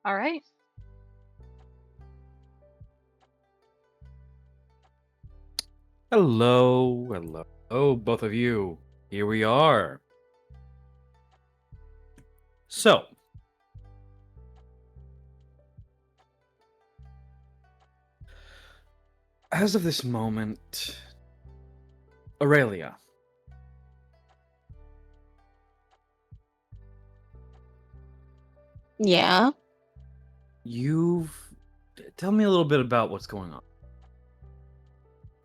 All right. Hello, both of you. Here we are. So, as of this moment, Aurelia, Yeah. tell me a little bit about what's going on.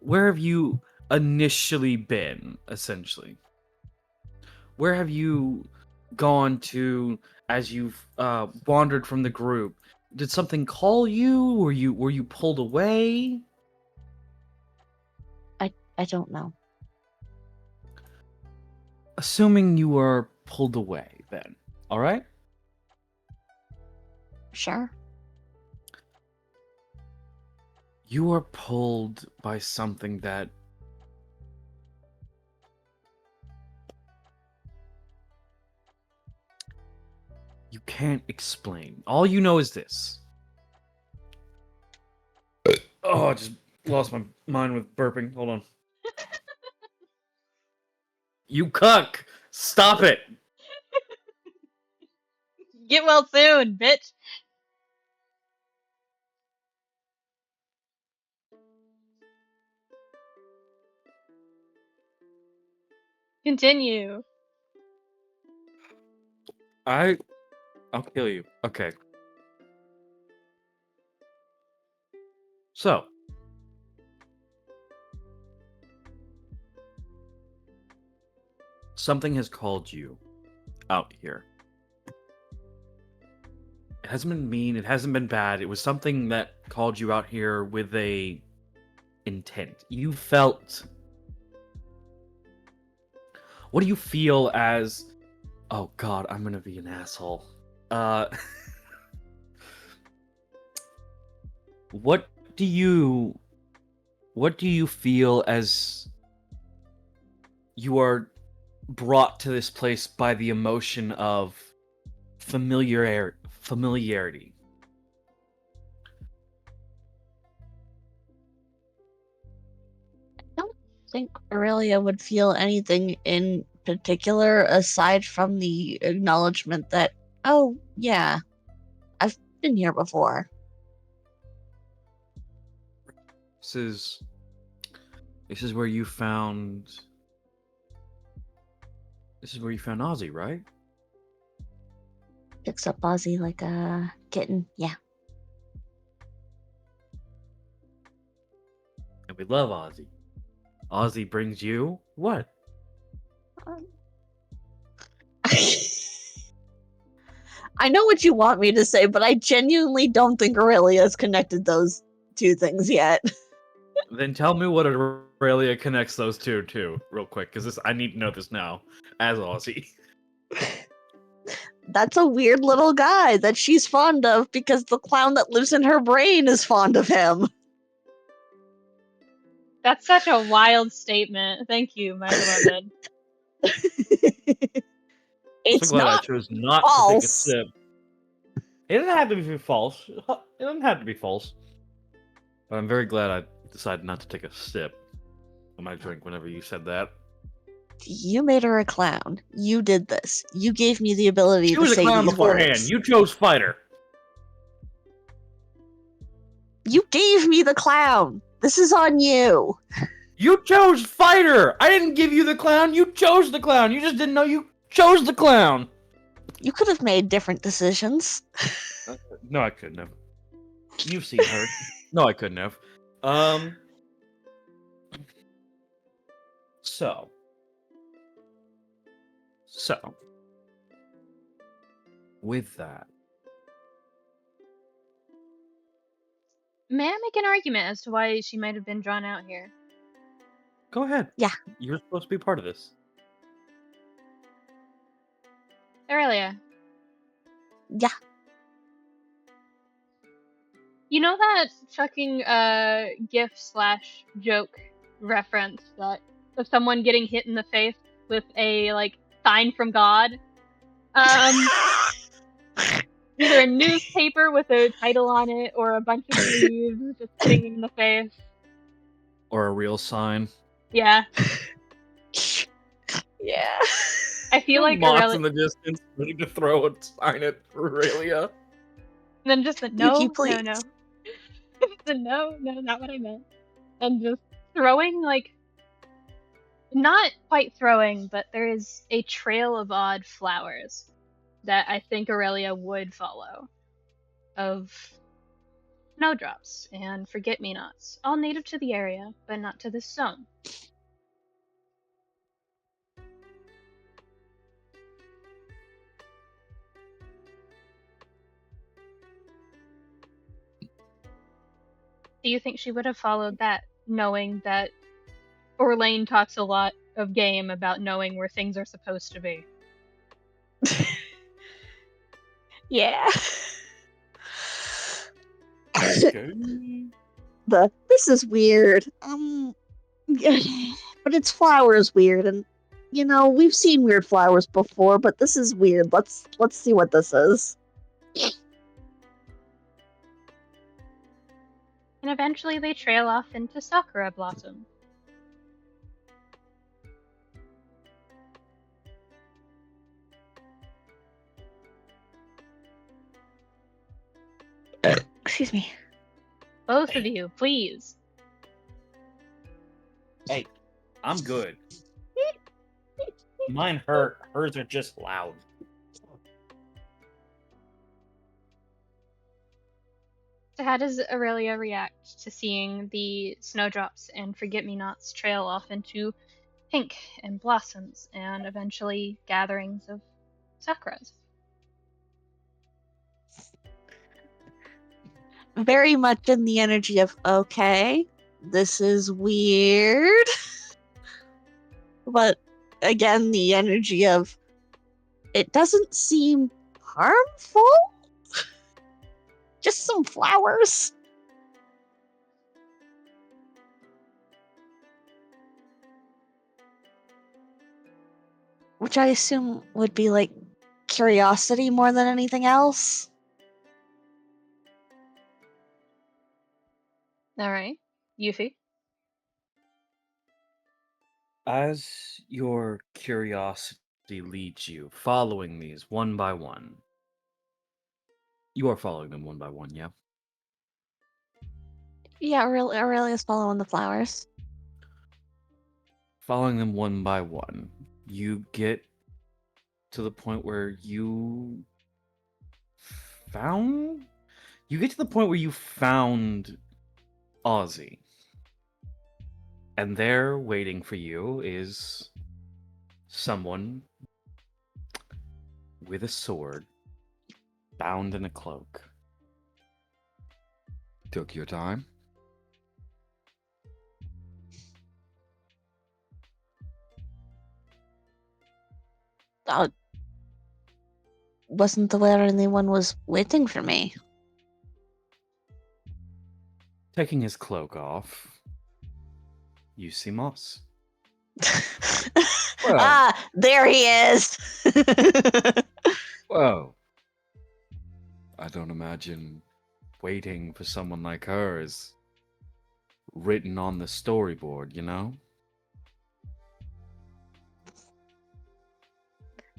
Where have you initially been, essentially? Where have you gone to as you've wandered from the group? Did something call you? Were you pulled away? I don't know. Assuming you were pulled away, then. All right? Sure. You are pulled by something that you can't explain. All you know is this. Oh, I just lost my mind with burping. Hold on. You cuck! Stop it! Get well soon, bitch. Continue. I'll kill you. Okay. So, something has called you out here. It hasn't been mean, it hasn't been bad. It was something that called you out here with a intent. You felt. What do you feel as. Oh god, I'm gonna be an asshole. What do you feel as you are brought to this place by the emotion of familiarity? I don't think Aurelia would feel anything in particular aside from the acknowledgement that, oh, yeah, I've been here before. This is where you found Ozzy, right? Picks up Ozzy like a kitten. Yeah. And we love Ozzy. Ozzy brings you what? I know what you want me to say, but I genuinely don't think Aurelia's connected those two things yet. Then tell me what Aurelia connects those two to, real quick, because I need to know this now, as Ozzy. That's a weird little guy that she's fond of because the clown that lives in her brain is fond of him. That's such a wild statement. Thank you, my beloved. It's so glad I not chose not to take a false. sip. It doesn't have to be false. It doesn't have to be false. But I'm very glad I decided not to take a sip of my drink whenever you said that. You made her a clown. You did this. You gave me the ability She to was a say clown these beforehand. words. You chose fighter. You gave me the clown. This is on you. You chose fighter. I didn't give you the clown. You chose the clown. You just didn't know you chose the clown. You could have made different decisions. No, I couldn't have. You've seen her. No, I couldn't have. So, with that, May I make an argument as to why she might have been drawn out here? go ahead. Yeah. You're supposed to be part of this. Aurelia. Yeah. You know that fucking gif / joke reference that of someone getting hit in the face with a like sign from God? Either a newspaper with a title on it, or a bunch of leaves just hitting you in the face. Or a real sign. Yeah. Yeah. I feel like Moss Aurelia... in the distance, ready to throw a sign at Aurelia. And then just the Yuki, no, please. no. The no, not what I meant. And just throwing, like, not quite throwing, but there is a trail of odd flowers that I think Aurelia would follow. Of snowdrops and forget-me-nots, all native to the area, but not to this zone. Do you think she would have followed that, knowing that Orlane talks a lot of game about knowing where things are supposed to be? Yeah. Okay. This is weird. But its flowers weird, and we've seen weird flowers before, but this is weird. Let's see what this is. And eventually they trail off into sakura blossom. Excuse me. Both of you, please. Hey, I'm good. Mine hurt. Hers are just loud. So how does Aurelia react to seeing the snowdrops and forget-me-nots trail off into pink and blossoms and eventually gatherings of sakuras? Very much in the energy of, okay, this is weird. But again, the energy of, it doesn't seem harmful. Just some flowers. Which I assume would be like curiosity more than anything else. Alright. Yufi? As your curiosity leads you, following these one by one. You are following them one by one, yeah? Yeah, Aurelia's following the flowers. Following them one by one, you get to the point where you get to the point where you found Ozzy. And there waiting for you is someone with a sword bound in a cloak. Took your time. Wasn't aware anyone was waiting for me. Taking his cloak off, you see Moss. Ah, there he is. Whoa. I don't imagine waiting for someone like her is written on the storyboard, you know?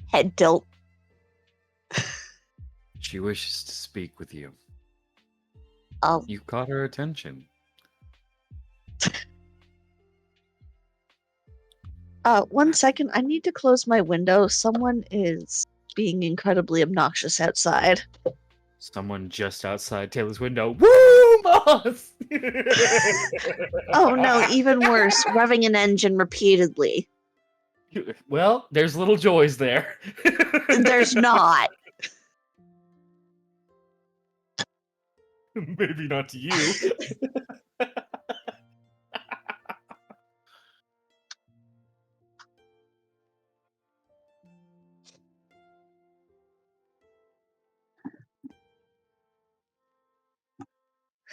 Head tilt. She wishes to speak with you. Oh, You caught her attention. one second. I need to close my window. Someone is being incredibly obnoxious outside. Someone just outside Taylor's window. Woo, Moss! Oh no, even worse, revving an engine repeatedly. Well, there's little joys there. There's not. Maybe not to you.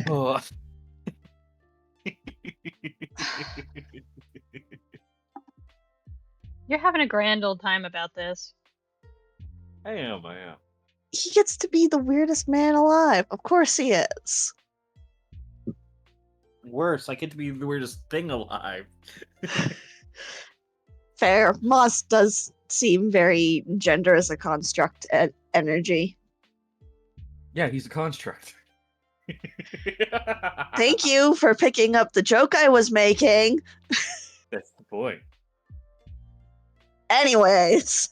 Oh. You're having a grand old time about this. I am. He gets to be the weirdest man alive. Of course he is. Worse, I get to be the weirdest thing alive. Fair. Moss does seem very gender as a construct energy. Yeah, he's a construct. Thank you for picking up the joke I was making. That's the point. Anyways.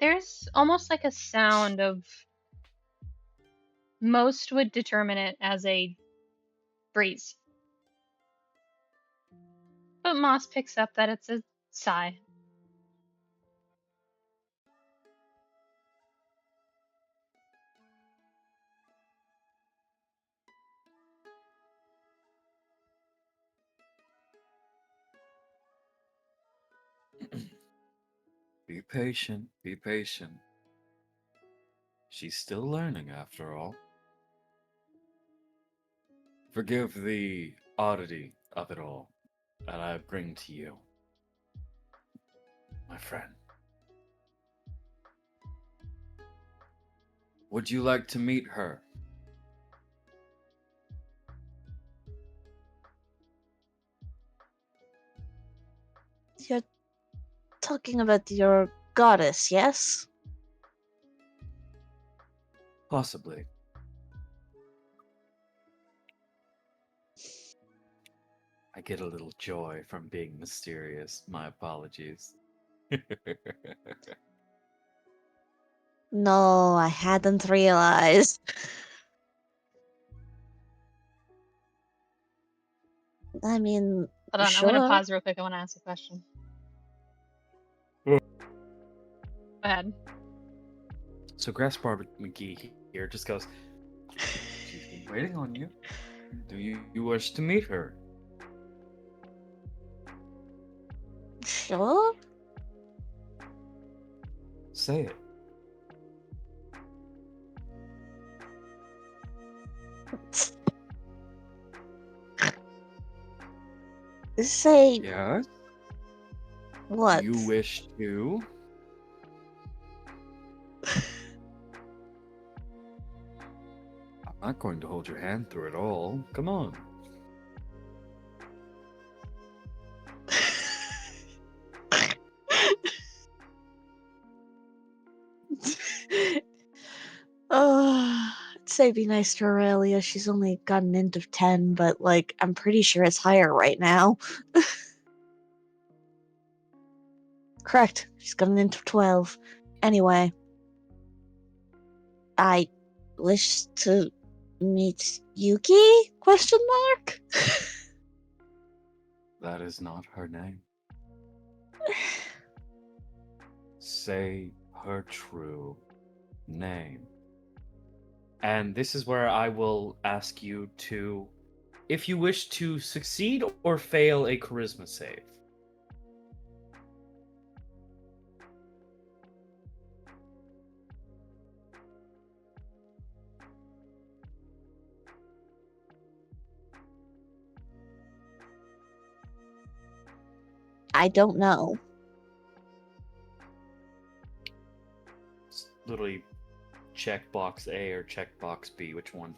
There's almost like a sound of. Most would determine it as a breeze. But Moss picks up that it's a sigh. Be patient, be patient. She's still learning after all. Forgive the oddity of it all that I bring to you, my friend. Would you like to meet her? You're talking about your goddess, yes? Possibly. I get a little joy from being mysterious. My apologies. No, I hadn't realized. I mean, Hold on, sure. I'm gonna pause real quick. I want to ask a question. Go ahead. So Grassbar McGee here just goes, she's been waiting on you. Do you wish to meet her? Sure? Say it. Say Yes? what? You wish to? I'm not going to hold your hand through it all. Come on. I'd say be nice to Aurelia. She's only got an int of 10, but, like, I'm pretty sure it's higher right now. Correct. She's got an int of 12. Anyway. I wish to meet Yuki? Question mark? That is not her name. Say her true name. And this is where I will ask you to, if you wish to succeed or fail a charisma save. I don't know. It's literally checkbox A or checkbox B. Which one?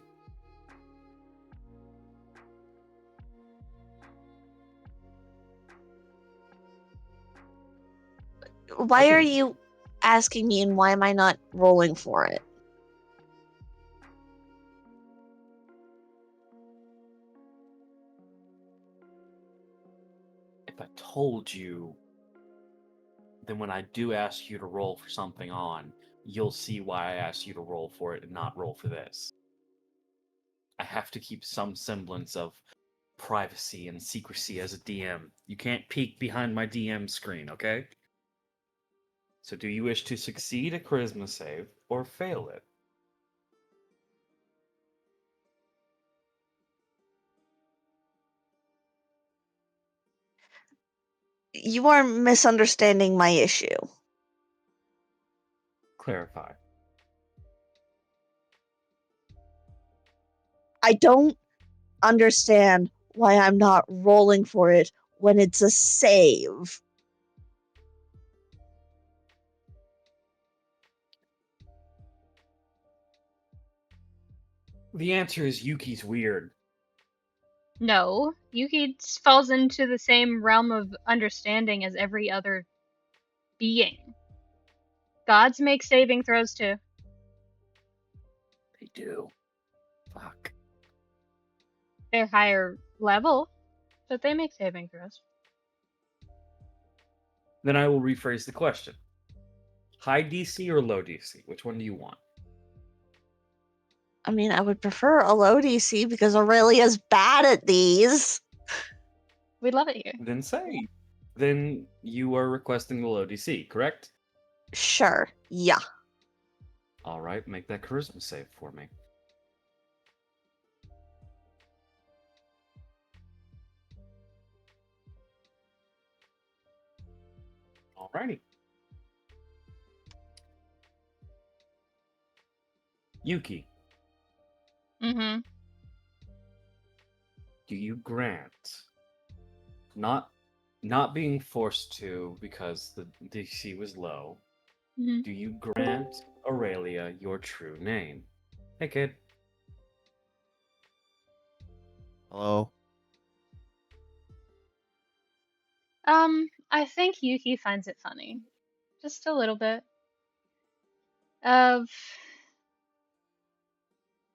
Why are you asking me and why am I not rolling for it? If I told you, then when I do ask you to roll for something on, you'll see why I asked you to roll for it and not roll for this. I have to keep some semblance of privacy and secrecy as a DM. You can't peek behind my DM screen, okay? So do you wish to succeed a charisma save or fail it? You are misunderstanding my issue. Clarify. I don't understand why I'm not rolling for it when it's a save. The answer is Yuki's weird. No, Yuki falls into the same realm of understanding as every other being. Gods make saving throws too. They do. Fuck. They're higher level, but they make saving throws. Then I will rephrase the question. High DC or low DC? Which one do you want? I mean, I would prefer a low DC because Aurelia's bad at these. We love it here. Then say. Then you are requesting the low DC, correct? Sure, yeah. All right, make that charisma save for me. Alrighty. Yuki, Mm-hmm. do you grant not being forced to because the DC was low, Mm-hmm. do you grant Aurelia your true name? Hey kid. Hello? I think Yuki finds it funny. Just a little bit. Of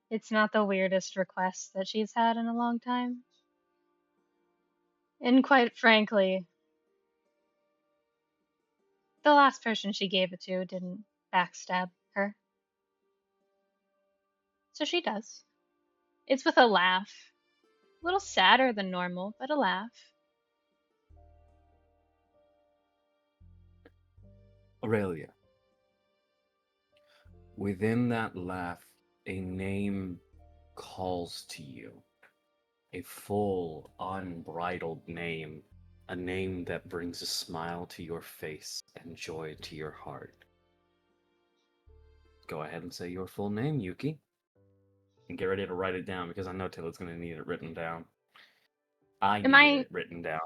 It's not the weirdest request that she's had in a long time. And quite frankly, the last person she gave it to didn't backstab her. So she does. It's with a laugh. A little sadder than normal, but a laugh. Aurelia. Within that laugh, a name calls to you. A full, unbridled name. A name that brings a smile to your face and joy to your heart. Go ahead and say your full name, Yuki. And get ready to write it down because I know Taylor's going to need it written down. I Am need I it written down.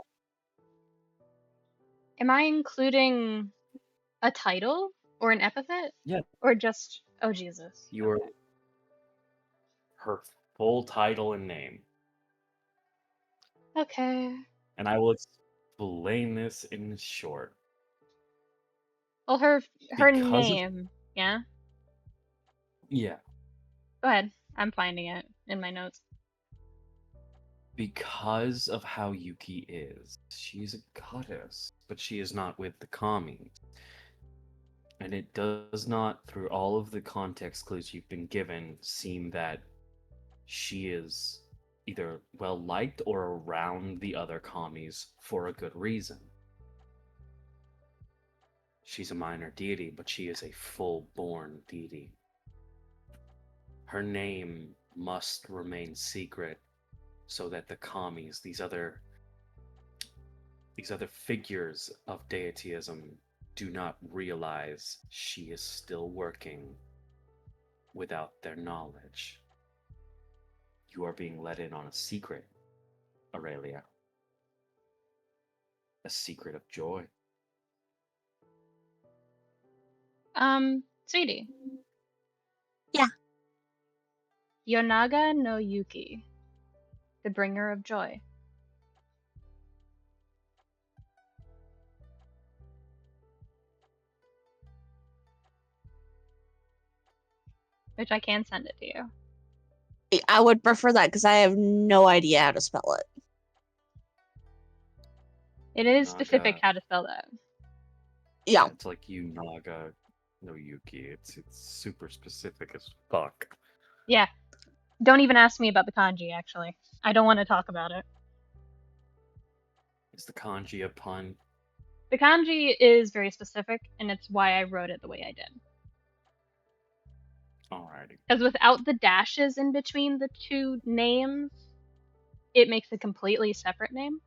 am I including a title or an epithet? Yeah. Or just oh Jesus. Your Okay. her full title and name. Okay. And I will explain this in short. Well, her Because of name, yeah. yeah, Go ahead. I'm finding it in my notes. because of how Yuki is. She's a goddess, but she is not with the kami. And it does not, through all of the context clues you've been given, seem that she is either well liked or around the other kamis for a good reason. She's a minor deity, but she is a full-born deity. Her name must remain secret so that the kamis, these other figures of deityism, do not realize she is still working without their knowledge. You are being let in on a secret, Aurelia. A secret of joy. Sweetie. Yeah. Yonaga no Yuki, the bringer of joy. Which I can send it to you. I would prefer that because I have no idea how to spell it. It is Naga. specific how to spell that. Yeah. It's like Naga no Yuki. It's super specific as fuck. Yeah. Don't even ask me about the kanji, actually. I don't want to talk about it. Is the kanji a pun? The kanji is very specific, and it's why I wrote it the way I did. Alrighty. Because without the dashes in between the two names, it makes a completely separate name.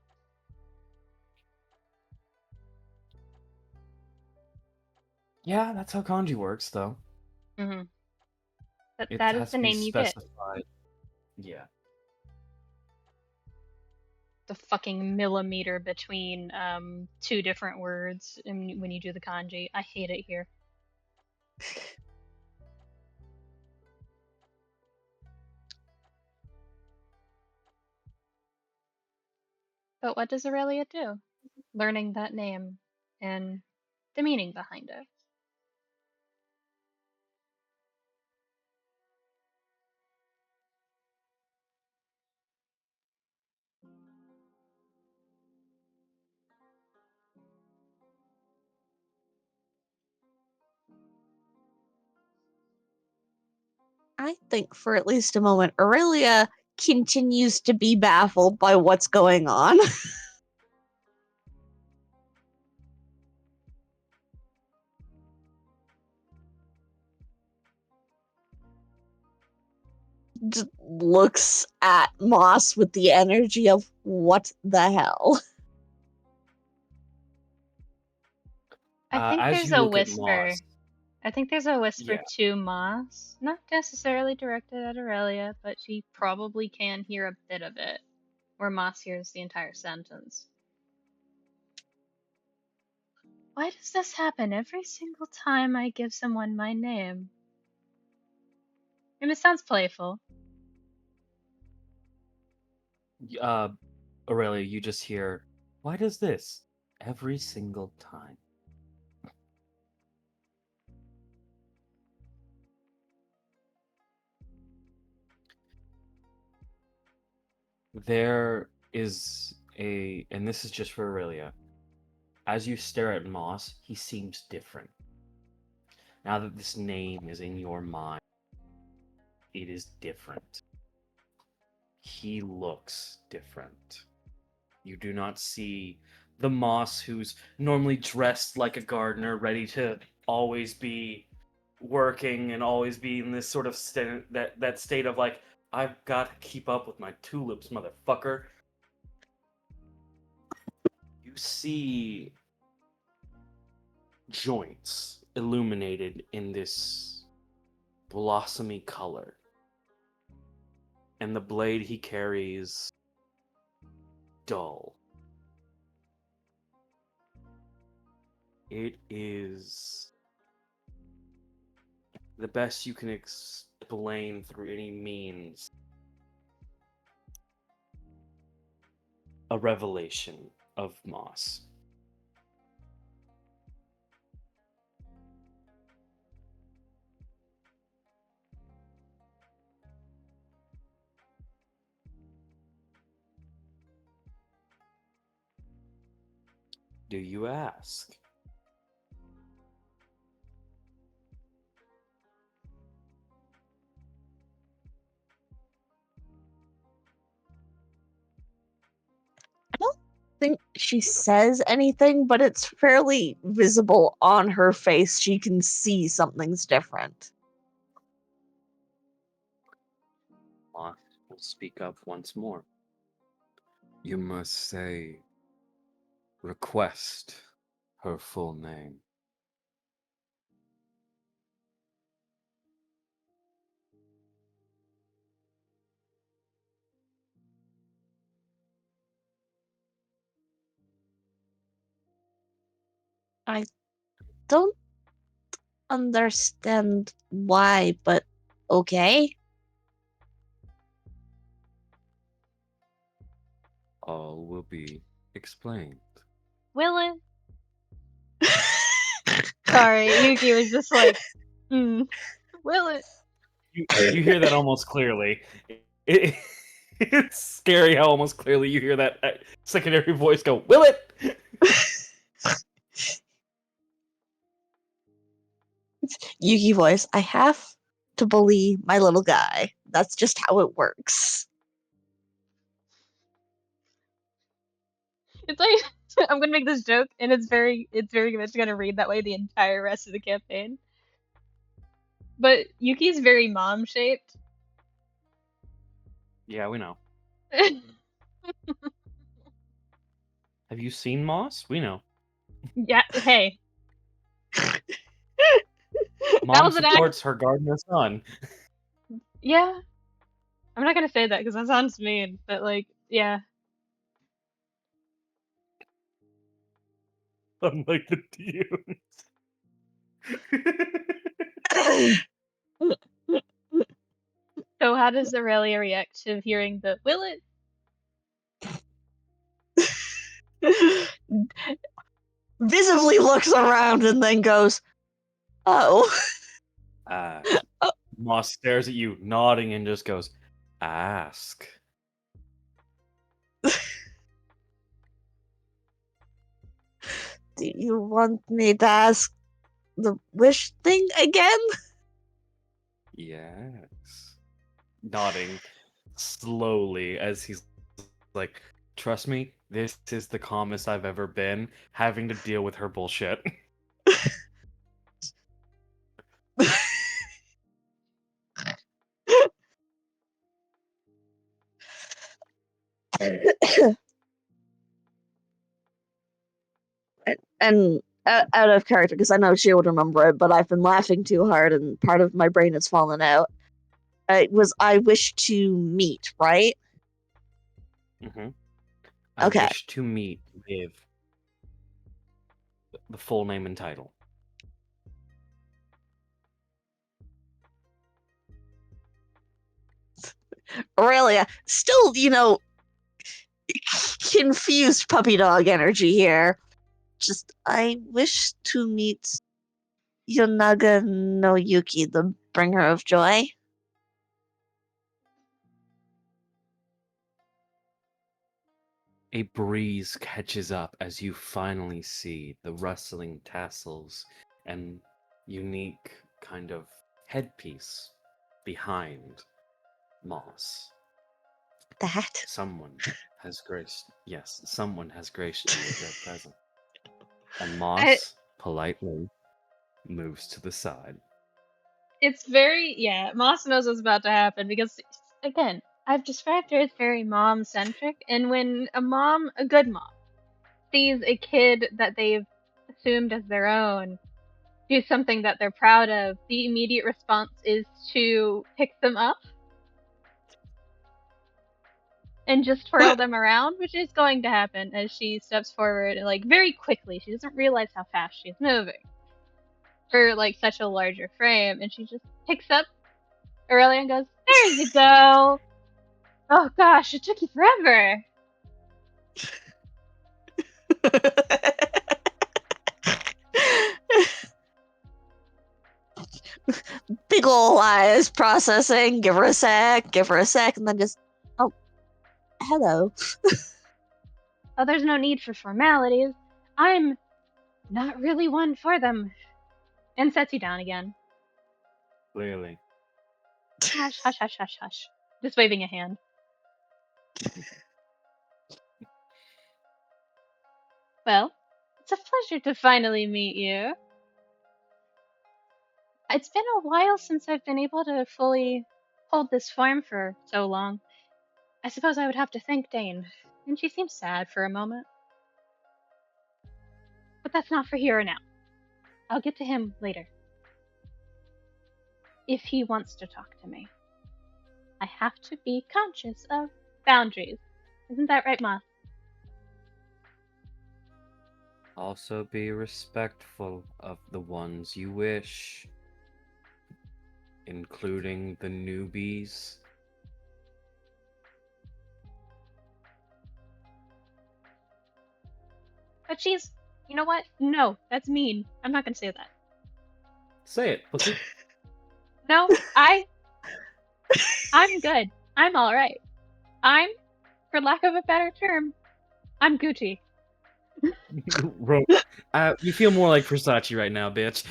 Yeah, that's how kanji works, though. Mm-hmm. But It that has is the to be name you get. specified. Yeah. The fucking millimeter between two different words when you do the kanji. I hate it here. But what does Aurelia do? Learning that name and the meaning behind it. I think for at least a moment, Aurelia continues to be baffled by what's going on. Just looks at Moss with the energy of what the hell. I think As there's you a look at whisper. Moss, I think there's a whisper yeah, to Moss, not necessarily directed at Aurelia, but she probably can hear a bit of it, where Moss hears the entire sentence. Why does this happen every single time I give someone my name? And it sounds playful. Aurelia, you just hear, why does this every single time? There is and this is just for Aurelia. As you stare at Moss, he seems different. Now that this name is in your mind, it is different. He looks different. You do not see the Moss who's normally dressed like a gardener, ready to always be working and always be in this sort of that state of like, I've got to keep up with my tulips, motherfucker. You see joints illuminated in this blossomy color. And the blade he carries dull. It is the best you can explain through any means. A revelation of Moss. Do you ask? I don't think she says anything, but it's fairly visible on her face. She can see something's different. Moss will speak up once more. You must say, request her full name. I don't understand why, but okay. All will be explained. Will it? Sorry, Yuki was just like, will it? You hear that almost clearly. It's scary how almost clearly you hear that secondary voice go, will it? Yuki voice, I have to believe my little guy. That's just how it works. It's like I'm gonna make this joke, and it's very much gonna read that way the entire rest of the campaign. But Yuki's very mom shaped. Yeah, we know. Have you seen Moss? We know. Yeah, hey. Mom was an act. supports her gardener son. Yeah. I'm not gonna say that because that sounds mean, but like, yeah. Unlike the dunes. So how does Aurelia react to hearing the will it? Visibly looks around and then goes, "Oh." Moss stares at you, nodding, and just goes, "Ask." Do you want me to ask the wish thing again? Yes. Nodding slowly as he's like, "Trust me, this is the calmest I've ever been, having to deal with her bullshit." And out of character, because I know she would remember it, but I've been laughing too hard and part of my brain has fallen out. It was I wish to meet, right? Mm-hmm. I Okay. wish to meet with the full name and title. Aurelia, still, confused puppy dog energy here. Just, I wish to meet Yonaga no Yuki, the bringer of joy. A breeze catches up as you finally see the rustling tassels and unique kind of headpiece behind Moss. That? Someone has graced you with their presence. And Moss politely moves to the side. It's very, Moss knows what's about to happen because, again, I've described her as very mom-centric, and when a good mom, sees a kid that they've assumed as their own do something that they're proud of, the immediate response is to pick them up and just twirl them around, which is going to happen as she steps forward, like, very quickly. She doesn't realize how fast she's moving for, like, such a larger frame, and she just picks up Aurelia and goes, "There you go! Oh gosh, it took you forever!" Big ol' eyes processing, give her a sec, and then just, oh, hello. Oh, there's no need for formalities. I'm not really one for them. And sets you down again. Clearly. Hush, hush, hush, hush, hush. Just waving a hand. Well, it's a pleasure to finally meet you. It's been a while since I've been able to fully hold this form for so long. I suppose I would have to thank Dane, and she seems sad for a moment. But that's not for here or now. I'll get to him later. If he wants to talk to me. I have to be conscious of boundaries. Isn't that right, Ma? Also be respectful of the ones you wish, including the newbies. But she's... You know what? No, that's mean. I'm not gonna say that. Say it, pussy. No, I'm good. I'm alright. For lack of a better term, I'm Gucci. You feel more like Versace right now, bitch.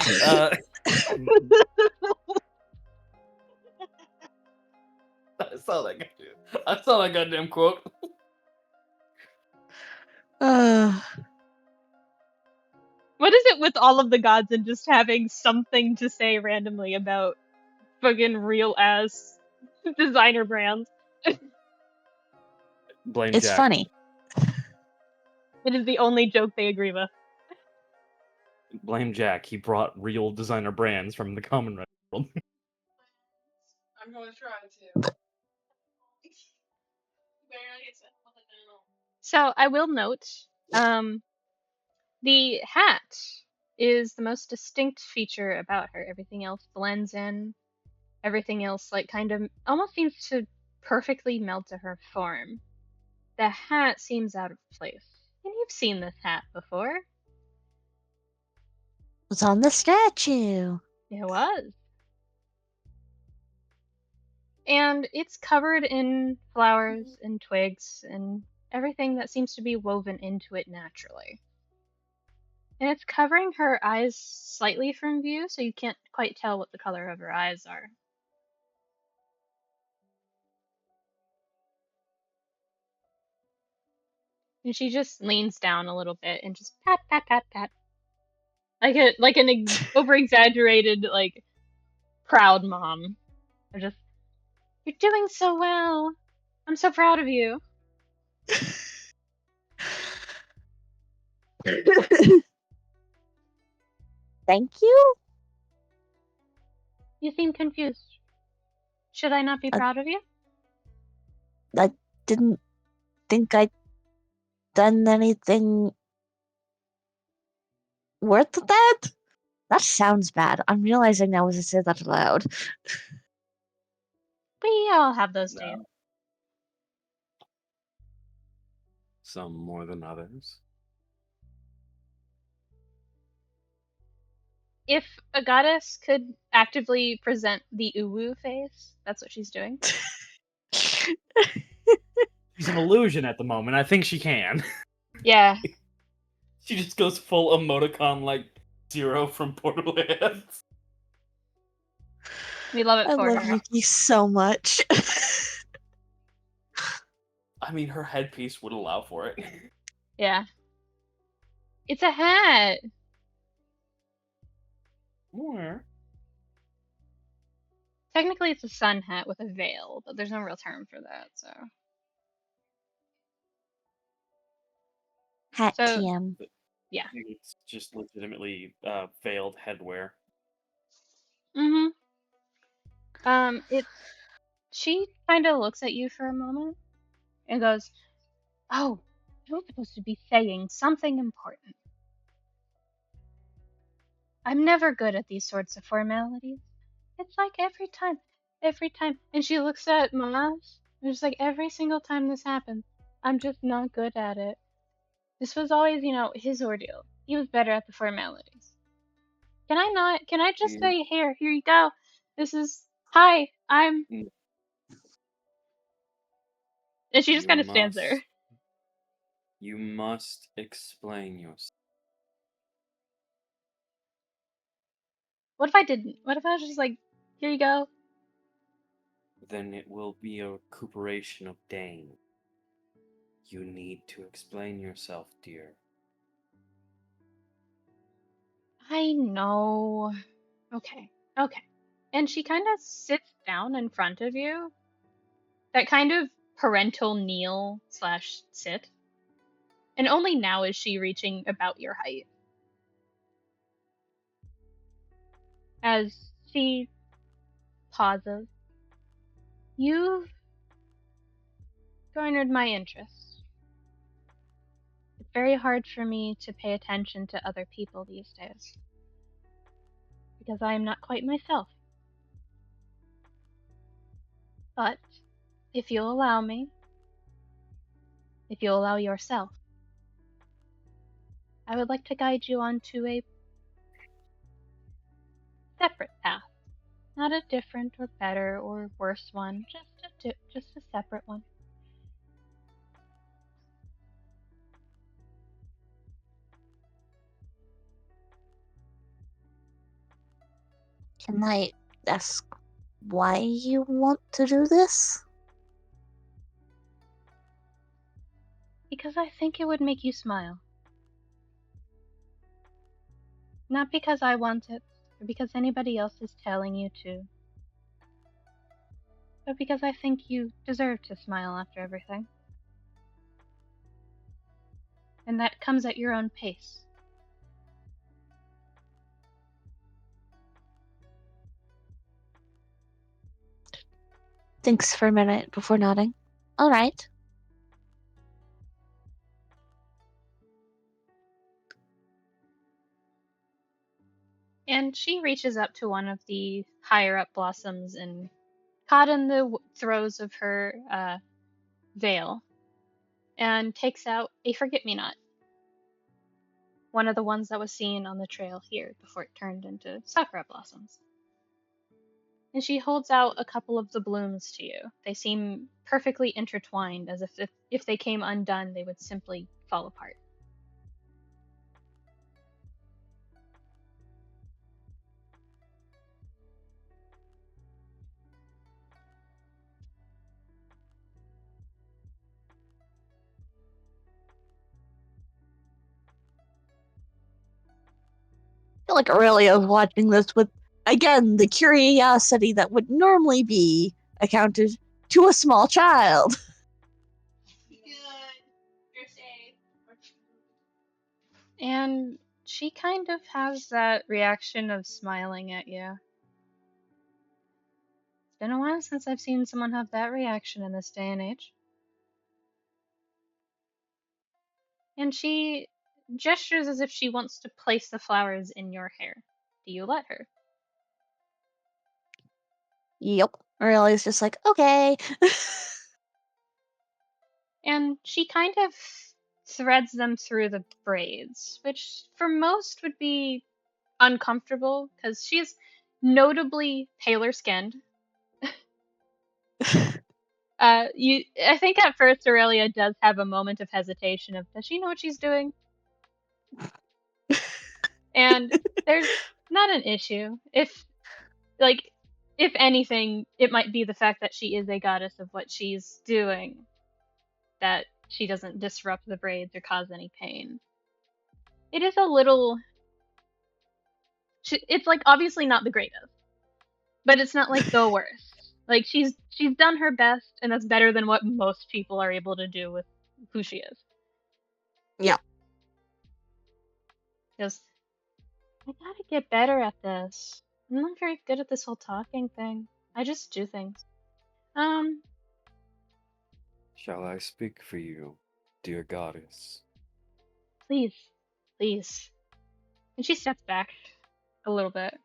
I saw that goddamn quote. What is it with all of the gods and just having something to say randomly about fucking real ass designer brands? Blame It's Jack. funny. It is the only joke they agree with. Blame Jack. He brought real designer brands from the Commonwealth. I'm going to try to. So I will note, the hat is the most distinct feature about her. Everything else blends in. Everything else, like, kind of almost seems to perfectly meld to her form. The hat seems out of place. And you've seen this hat before. It's on the statue. It was. And it's covered in flowers and twigs and everything that seems to be woven into it naturally. And it's covering her eyes slightly from view, so you can't quite tell what the color of her eyes are. And she just leans down a little bit and just pat, pat, pat, pat. Like an over exaggerated, like, proud mom. Or just, you're doing so well. I'm so proud of you. Thank you? You seem confused. Should I not be proud of you? I didn't think I'd done anything worth that? That sounds bad. I'm realizing now as I say that aloud. We all have those days. No. Some more than others. If a goddess could actively present the uwu face, that's what she's doing. She's an illusion at the moment. I think she can. Yeah. She just goes full emoticon like Zero from Borderlands. We love it I for love her. Yuki so much. I mean, her headpiece would allow for it. Yeah. It's a hat. More. Technically, it's a sun hat with a veil, but there's no real term for that, so. Hat So- TM. Yeah. It's just legitimately veiled headwear. Mm-hmm. She kind of looks at you for a moment and goes, "Oh, you're supposed to be saying something important. I'm never good at these sorts of formalities. It's like every time. And she looks at Maz, and it's like every single time this happens, I'm just not good at it. This was always, his ordeal. He was better at the formalities. Can I just say, here you go. Hi, I'm... Mm. And she just kind of stands there. You must explain yourself. What if I didn't? What if I was just like, here you go? Then it will be a recuperation of Dane. You need to explain yourself, dear. I know. Okay. And she kind of sits down in front of you. That kind of parental kneel/sit. And only now is she reaching about your height. As she pauses, you've garnered my interest. It's very hard for me to pay attention to other people these days. Because I am not quite myself. But, if you'll allow me, if you'll allow yourself, I would like to guide you onto a separate path. Not a different or better or worse one, just a separate one. Can I ask why you want to do this? Because I think it would make you smile. Not because I want it, or because anybody else is telling you to. But because I think you deserve to smile after everything. And that comes at your own pace. Thinks for a minute before nodding. Alright. And she reaches up to one of the higher up blossoms and, caught in the throes of her veil, and takes out a forget-me-not one of the ones that was seen on the trail here before it turned into sakura blossoms. And she holds out a couple of the blooms to you. They seem perfectly intertwined, as if they came undone, they would simply fall apart. I feel like Aurelia is watching this with, again, the curiosity that would normally be accounted to a small child. And she kind of has that reaction of smiling at you. It's been a while since I've seen someone have that reaction in this day and age. And she gestures as if she wants to place the flowers in your hair. Do you let her? Yep. Aurelia's just like, okay. And she kind of threads them through the braids, which for most would be uncomfortable because she's notably paler skinned. I think at first Aurelia does have a moment of hesitation of, does she know what she's doing? And there's not an issue. If anything, it might be the fact that she is a goddess of what she's doing, that she doesn't disrupt the braids or cause any pain. It is a little. It's like obviously not the greatest, but it's not like the worst. Like she's done her best, and that's better than what most people are able to do with who she is. Yeah. Because I gotta get better at this. I'm not very good at this whole talking thing. I just do things. Shall I speak for you, dear goddess? Please. Please. And she steps back a little bit.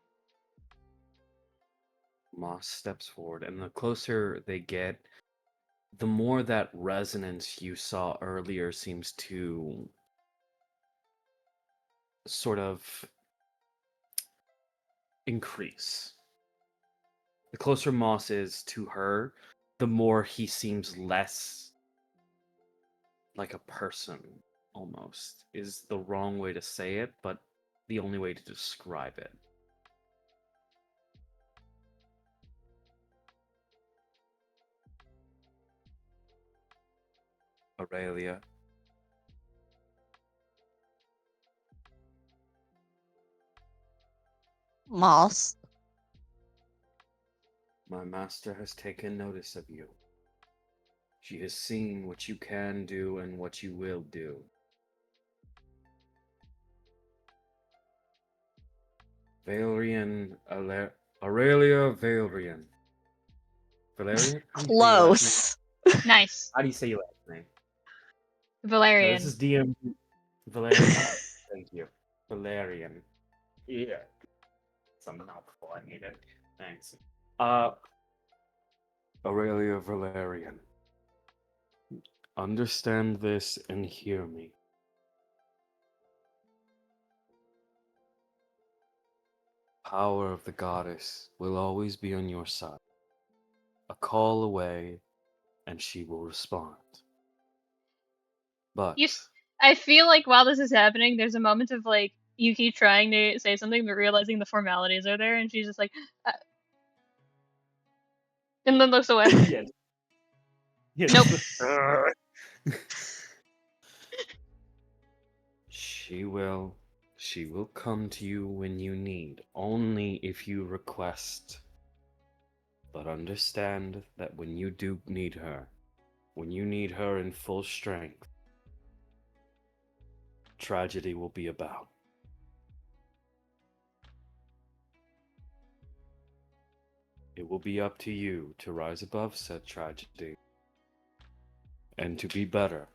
Moss steps forward, and the closer they get, the more that resonance you saw earlier seems to sort of increase. The closer Moss is to her, the more he seems less like a person, almost, is the wrong way to say it, but the only way to describe it. Aurelia, Moss. My master has taken notice of you. She has seen what you can do and what you will do. Aurelia Valerian. Valerian? How do you say your last Close. Nice. name? How do you say your last name? No, Valerian. this is DM Valerian. Thank you. Valerian. Yeah. It's a mouthful. I need it. Thanks. Aurelia Valerian. Understand this and hear me. Power of the goddess will always be on your side. A call away, and she will respond. But I feel like while this is happening, there's a moment of like Yuki trying to say something but realizing the formalities are there, and she's just like, and then looks away. yes. Yes. Nope. she will come to you when you need, only if you request. But understand that when you do need her, when you need her in full strength, tragedy will be about. It will be up to you to rise above said tragedy and to be better.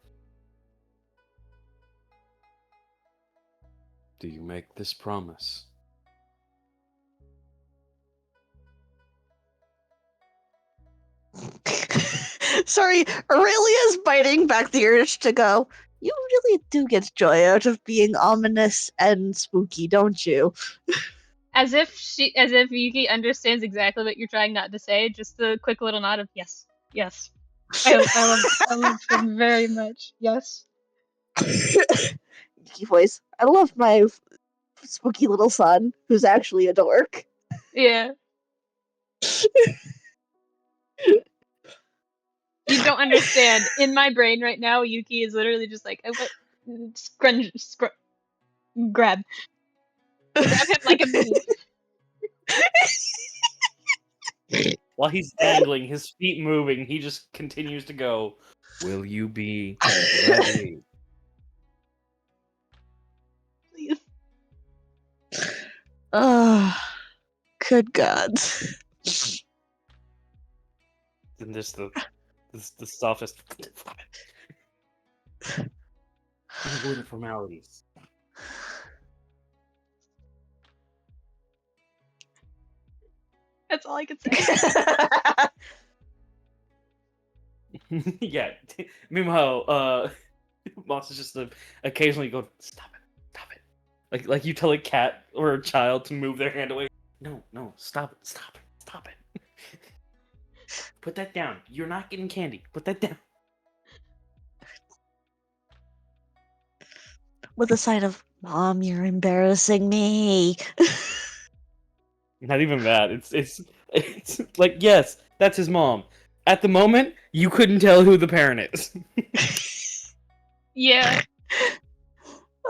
Do you make this promise? Sorry, Aurelia's biting back the urge to go, You really do get joy out of being ominous and spooky, don't you? As if Yuki understands exactly what you're trying not to say. Just a quick little nod of yes, yes. I love him very much. Yes. Yuki voice. I love my spooky little son, who's actually a dork. Yeah. You don't understand. In my brain right now, Yuki is literally just like, what? Grab him like a bee. While he's dangling, his feet moving, he just continues to go, "Will you be ready?" Please. Oh, good God. And just the softest. Stop it. And avoid the formalities. That's all I can say. Yeah. Meanwhile, Moss is just occasionally go, "Stop it!" Like you tell a cat or a child to move their hand away. No, stop it. Put that down. You're not getting candy. Put that down. With a sign of, Mom, you're embarrassing me. Not even that. It's like, yes, that's his mom. At the moment, you couldn't tell who the parent is. Yeah.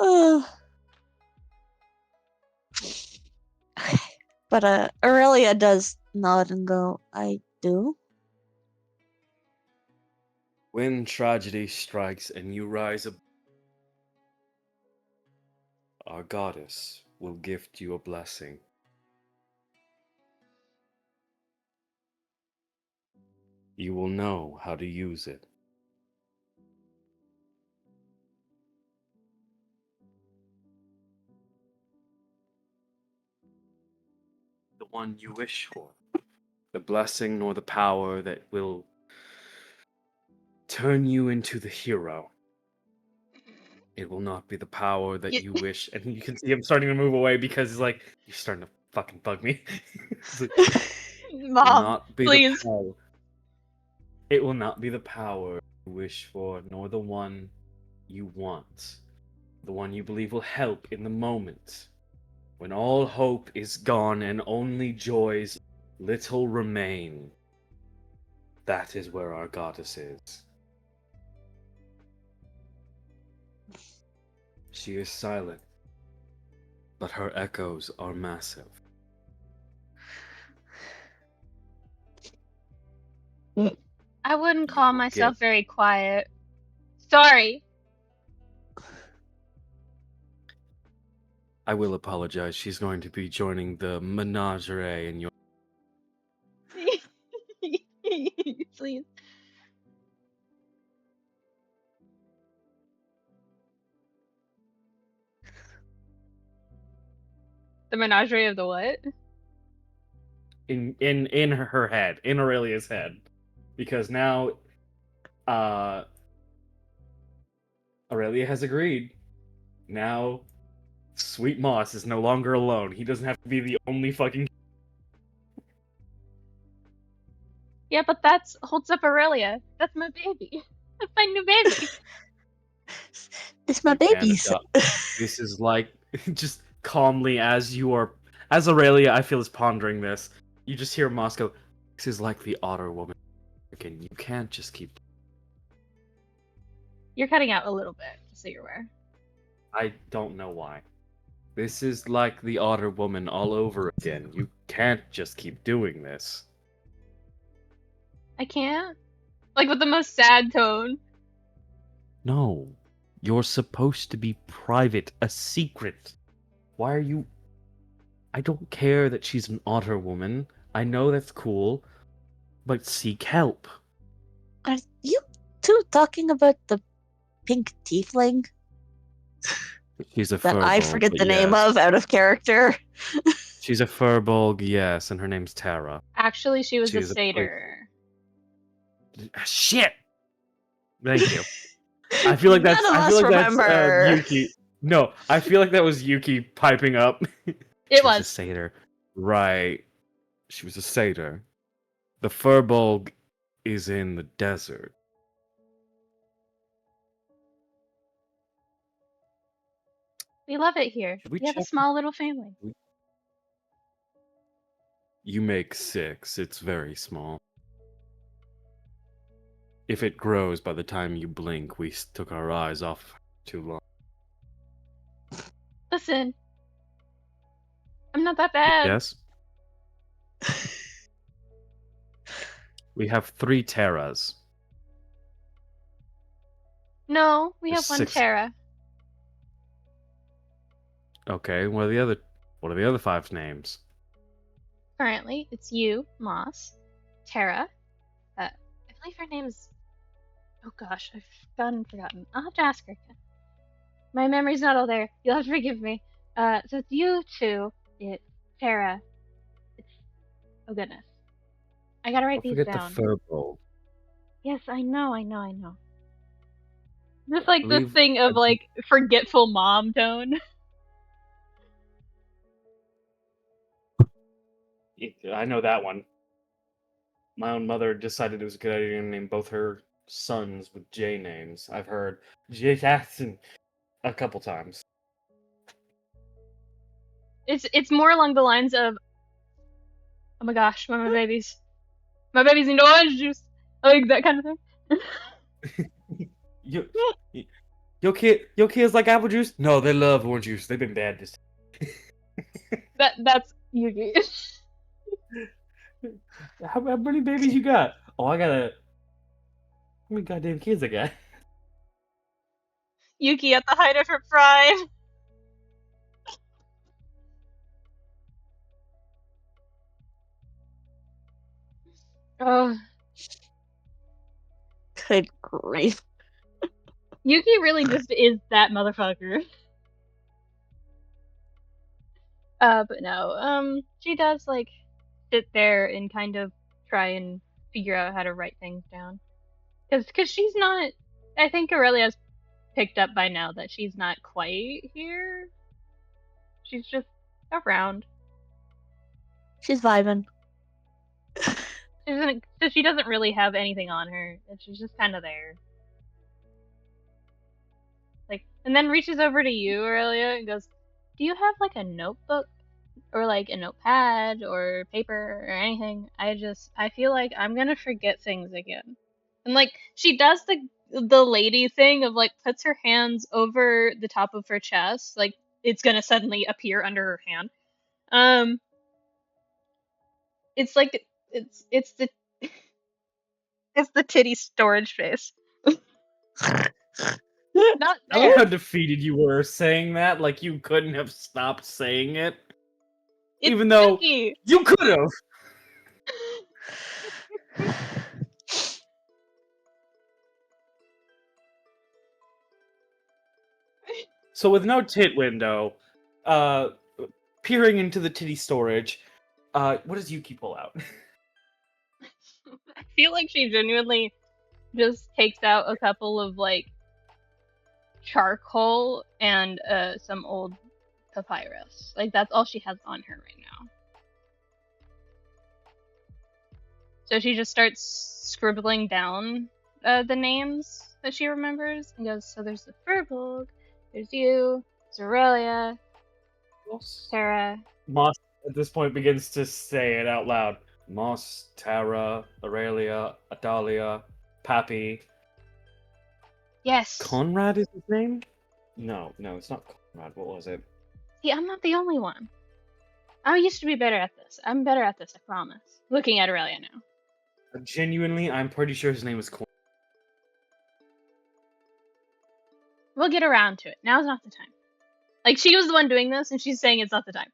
Uh, but Aurelia does nod and go, I do. When tragedy strikes and you rise up, our goddess will gift you a blessing. You will know how to use it. The one you wish for. The blessing nor the power that will turn you into the hero. It will not be the power that you wish. And you can see him starting to move away because he's like, you're starting to fucking bug me. Like, Mom, please. It will not be the power you wish for, nor the one you want. The one you believe will help in the moment. When all hope is gone and only joys little remain. That is where our goddess is. She is silent, but her echoes are massive. I wouldn't You call will myself get- very quiet. Sorry. I will apologize. She's going to be joining the menagerie in your... Please. The menagerie of the what? in her head, in Aurelia's head, because now Aurelia has agreed. Now Sweet Moss is no longer alone. He doesn't have to be the only fucking... Yeah, but that's holds up Aurelia. That's my baby. That's my new baby. It's my You can't babies. adopt. This is like, just calmly as Aurelia, I feel, is pondering this. You just hear Moss go, "This is like the otter woman. Again, you can't just keep..." You're cutting out a little bit, just so you're aware. I don't know why. This is like the otter woman all over again. You can't just keep doing this. I can't? Like with the most sad tone. No. You're supposed to be private, a secret. Why are you... I don't care that she's an otter woman. I know that's cool. But seek help. Are you two talking about the pink tiefling She's a that furbolg, I forget but the name yes. of out of character? She's a furbolg, yes, and her name's Tara. Actually, she was She's a a satyr. Shit! Thank you. I feel like None that's of I feel us like that's remember. Yuki. No, I feel like that was Yuki piping up. It She was a was. satyr. Right. She was a satyr. The Furbolg is in the desert. We love it here. Should we We have a check? small little family. You make 6. It's very small. If it grows by the time you blink, we took our eyes off too long. Listen, I'm not that bad. Yes? We have 3 Terras. No, we There's have one 6. Tara. Okay, what are the other 5 names? Currently, it's you, Moss, Tara. I believe her name's. Oh gosh, I've forgotten. I'll have to ask her again. My memory's not all there. You'll have to forgive me. So it's you two. It's Tara. It's. Oh goodness. I gotta write Don't these forget down. the Furbolg. Yes, I know. Just like this Believe- thing of like forgetful mom tone. I know that one. My own mother decided it was a good idea to name both her sons with J names. I've heard J Jackson a couple times. It's more along the lines of, oh my gosh, my babies need orange juice, like that kind of thing. You, your kids like apple juice? No, they love orange juice. They've been bad this. That's Yuki. How many babies you got? Oh, I got a. How many goddamn kids I got? Yuki at the height of her pride. Oh, Good grief. Yuki really just is that motherfucker. But no, she does like sit there and kind of try and figure out how to write things down. Cause she's not. I think Aurelia's picked up by now that she's not quite here. She's just around. She's vibing. She doesn't really have anything on her, and she's just kind of there. Like, and then reaches over to you, Aurelia, and goes, "Do you have like a notebook or like a notepad or paper or anything? I feel like I'm gonna forget things again." And like she does the lady thing of like puts her hands over the top of her chest, like it's gonna suddenly appear under her hand. It's like it's the it's the titty storage face. Not I love there. how defeated you were saying that. Like you couldn't have stopped saying it, It's even though Yuki. you could have. So with no tit window, peering into the titty storage, what does Yuki pull out? I feel like she genuinely just takes out a couple of like charcoal and some old papyrus. Like that's all she has on her right now. So she just starts scribbling down the names that she remembers and goes, so there's the Furbolg, there's you, there's Aurelia, Tara. Moss at this point begins to say it out loud. Moss, Tara, Aurelia, Adalia, Pappy. Yes. Conrad is his name? No, it's not Conrad. What was it? See, I'm not the only one. I used to be better at this. I'm better at this, I promise. Looking at Aurelia now. Genuinely, I'm pretty sure his name was Conrad. We'll get around to it. Now's not the time. Like, she was the one doing this, and she's saying it's not the time.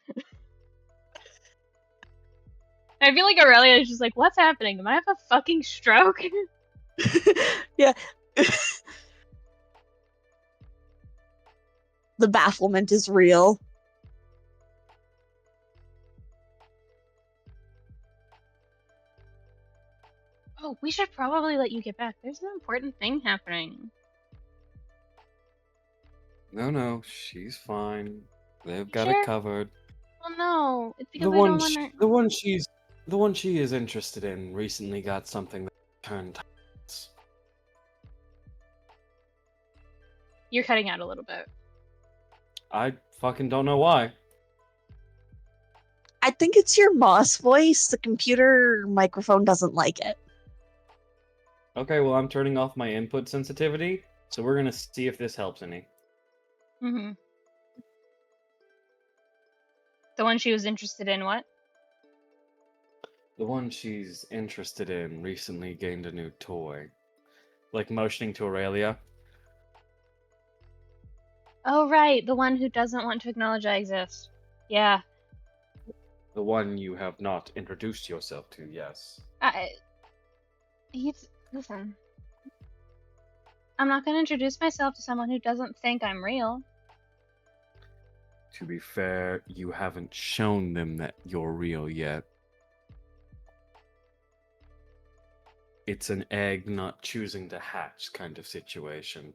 I feel like Aurelia is just like, what's happening? Am I have a fucking stroke? Yeah. The bafflement is real. Oh, we should probably let you get back. There's an important thing happening. No, she's fine. They've got it Sure? covered. Well, no. It's The because I don't one, want her. the one she is interested in recently got something that turned. Tides. You're cutting out a little bit. I fucking don't know why. I think it's your Moss voice. The computer microphone doesn't like it. Okay, well I'm turning off my input sensitivity, so we're gonna see if this helps any. Mm-hmm. The one she was interested in, what? The one she's interested in recently gained a new toy. Like motioning to Aurelia. Oh, right. The one who doesn't want to acknowledge I exist. Yeah. The one you have not introduced yourself to, yes. Listen. I'm not going to introduce myself to someone who doesn't think I'm real. To be fair, you haven't shown them that you're real yet. It's an egg not choosing to hatch kind of situation.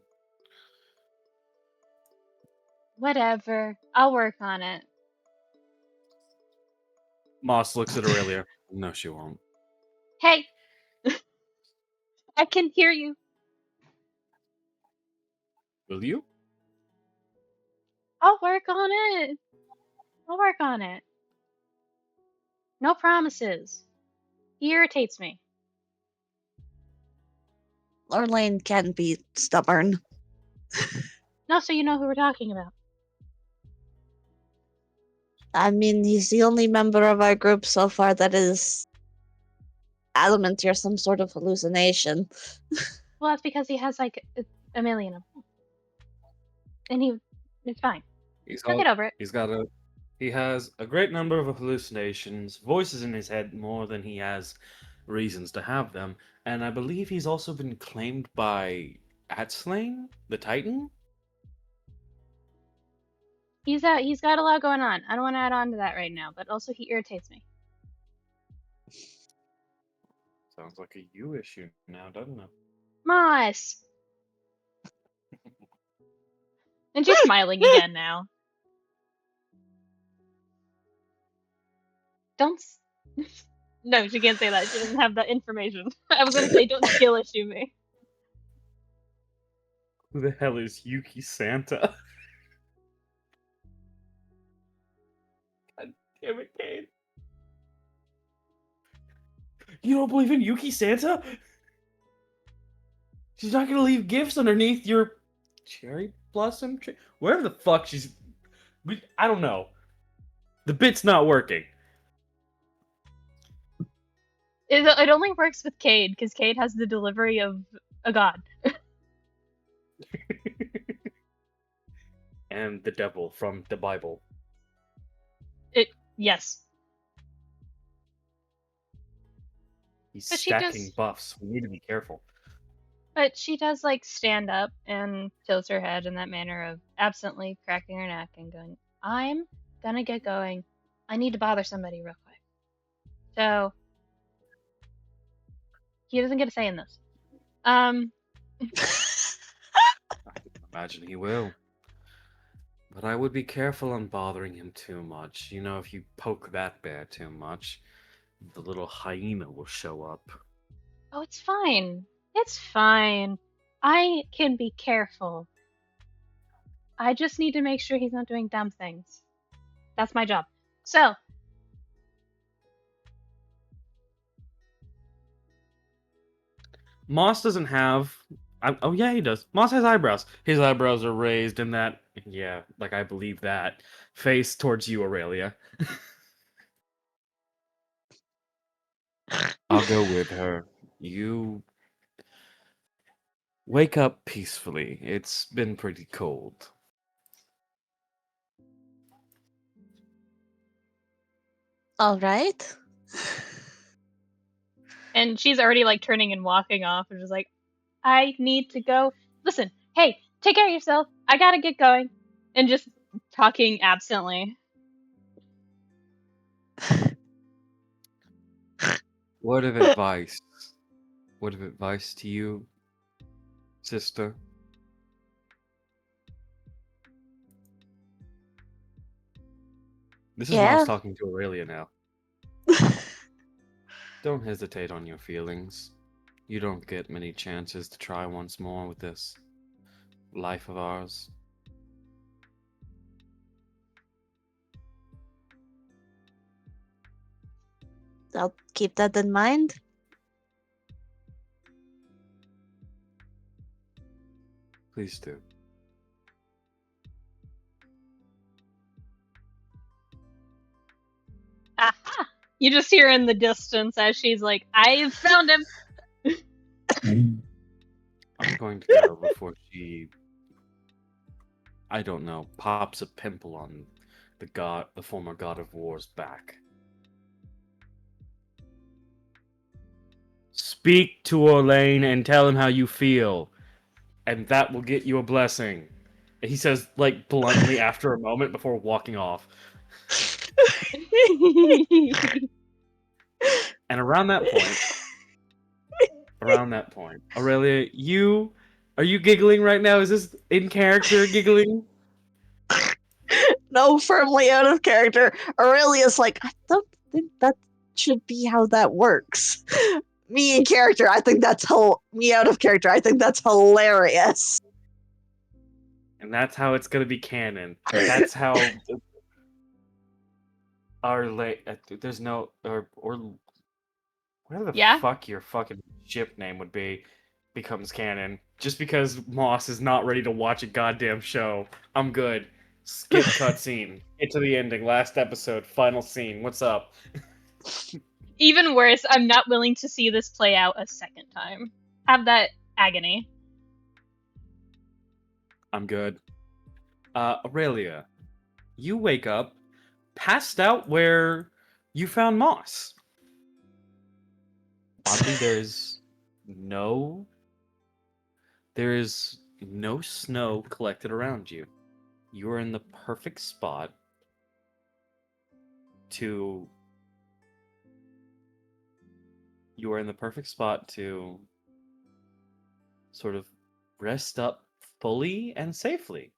Whatever. I'll work on it. Moss looks at Aurelia. No, she won't. Hey! I can hear you. Will you? I'll work on it. I'll work on it. No promises. He irritates me. Lorelaine can be stubborn. No, so you know who we're talking about. I mean, he's the only member of our group so far that is adamant you're some sort of hallucination. Well, that's because he has like a million of them. And it's fine. He'll get over it. He has a great number of hallucinations, voices in his head more than he has reasons to have them, and I believe he's also been claimed by Atslane, the Titan? He's got a lot going on. I don't want to add on to that right now, but also he irritates me. Sounds like a you issue now, doesn't it? Moss! And she's smiling again now. Don't. No, she can't say that. She doesn't have that information. I was gonna say, don't skill issue me. Who the hell is Yuki Santa? God damn it, Kate. You don't believe in Yuki Santa? She's not gonna leave gifts underneath your cherry blossom tree? Wherever the fuck she's... I don't know. The bit's not working. It only works with Cade, because Cade has the delivery of a god. And the devil from the Bible. Yes. He's But stacking buffs. We need to be careful. But she does like stand up and tilts her head in that manner of absently cracking her neck and going, I'm gonna get going. I need to bother somebody real quick. So he doesn't get a say in this. I imagine he will. But I would be careful on bothering him too much. You know, if you poke that bear too much, the little hyena will show up. Oh, it's fine. It's fine. I can be careful. I just need to make sure he's not doing dumb things. That's my job. So, Moss doesn't have... oh, yeah, he does. Moss has eyebrows. His eyebrows are raised in that... Yeah, like I believe that. Face towards you, Aurelia. I'll go with her. You... Wake up peacefully. It's been pretty cold. All right. and she's already like turning and walking off and just like, I need to go. Listen, hey, take care of yourself. I gotta get going. And just talking absently. Word of advice. Word of advice to you, sister. This is Moss Yeah. talking to Aurelia now. Don't hesitate on your feelings. You don't get many chances to try once more with this life of ours. I'll keep that in mind. Please do. Aha! You just hear in the distance as she's like, "I've found him." I'm going to go before she, I don't know, pops a pimple on the former god of war's back. Speak to Orlane and tell him how you feel, and that will get you a blessing. He says, like, bluntly after a moment before walking off. And around that point, Aurelia, are you giggling right now? Is this in character giggling? No, firmly out of character. Aurelia's like, I don't think that should be how that works. Me in character, I think that's me out of character. I think that's hilarious. And that's how it's gonna be canon. That's how there's no or where the Yeah. fuck your fucking ship name would be becomes canon. Just because Moss is not ready to watch a goddamn show, I'm good. Skip cutscene. Get to the ending. Last episode. Final scene. What's up? Even worse, I'm not willing to see this play out a second time. Have that agony. I'm good. Aurelia, you wake up passed out where you found Moss. Oddly, there is no snow collected around you. You are in the perfect spot to sort of rest up fully and safely.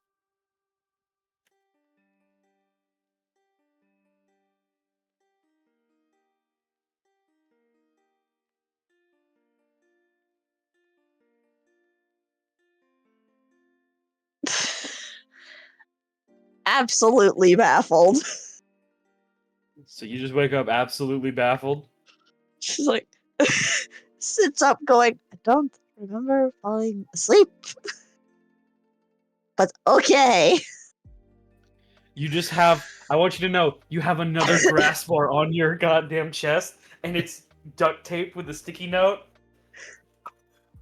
Absolutely baffled. So you just wake up absolutely baffled? She's like, sits up going, I don't remember falling asleep. But okay. I want you to know, you have another grasp bar on your goddamn chest, and it's duct taped with a sticky note.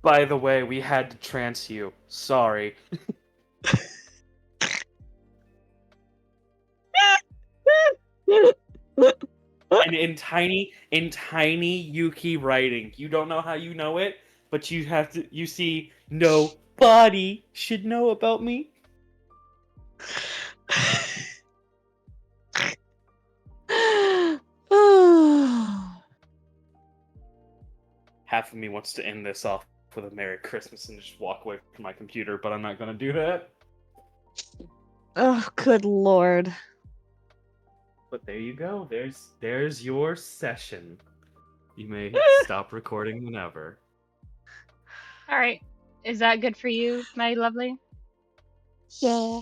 By the way, we had to trance you. Sorry. And in tiny Yuki writing. You don't know how you know it, but you see, nobody should know about me. Half of me wants to end this off with a Merry Christmas and just walk away from my computer, but I'm not gonna do that. Oh, good lord. But there you go. There's your session. You may stop recording whenever. Alright. Is that good for you, my lovely? Yeah.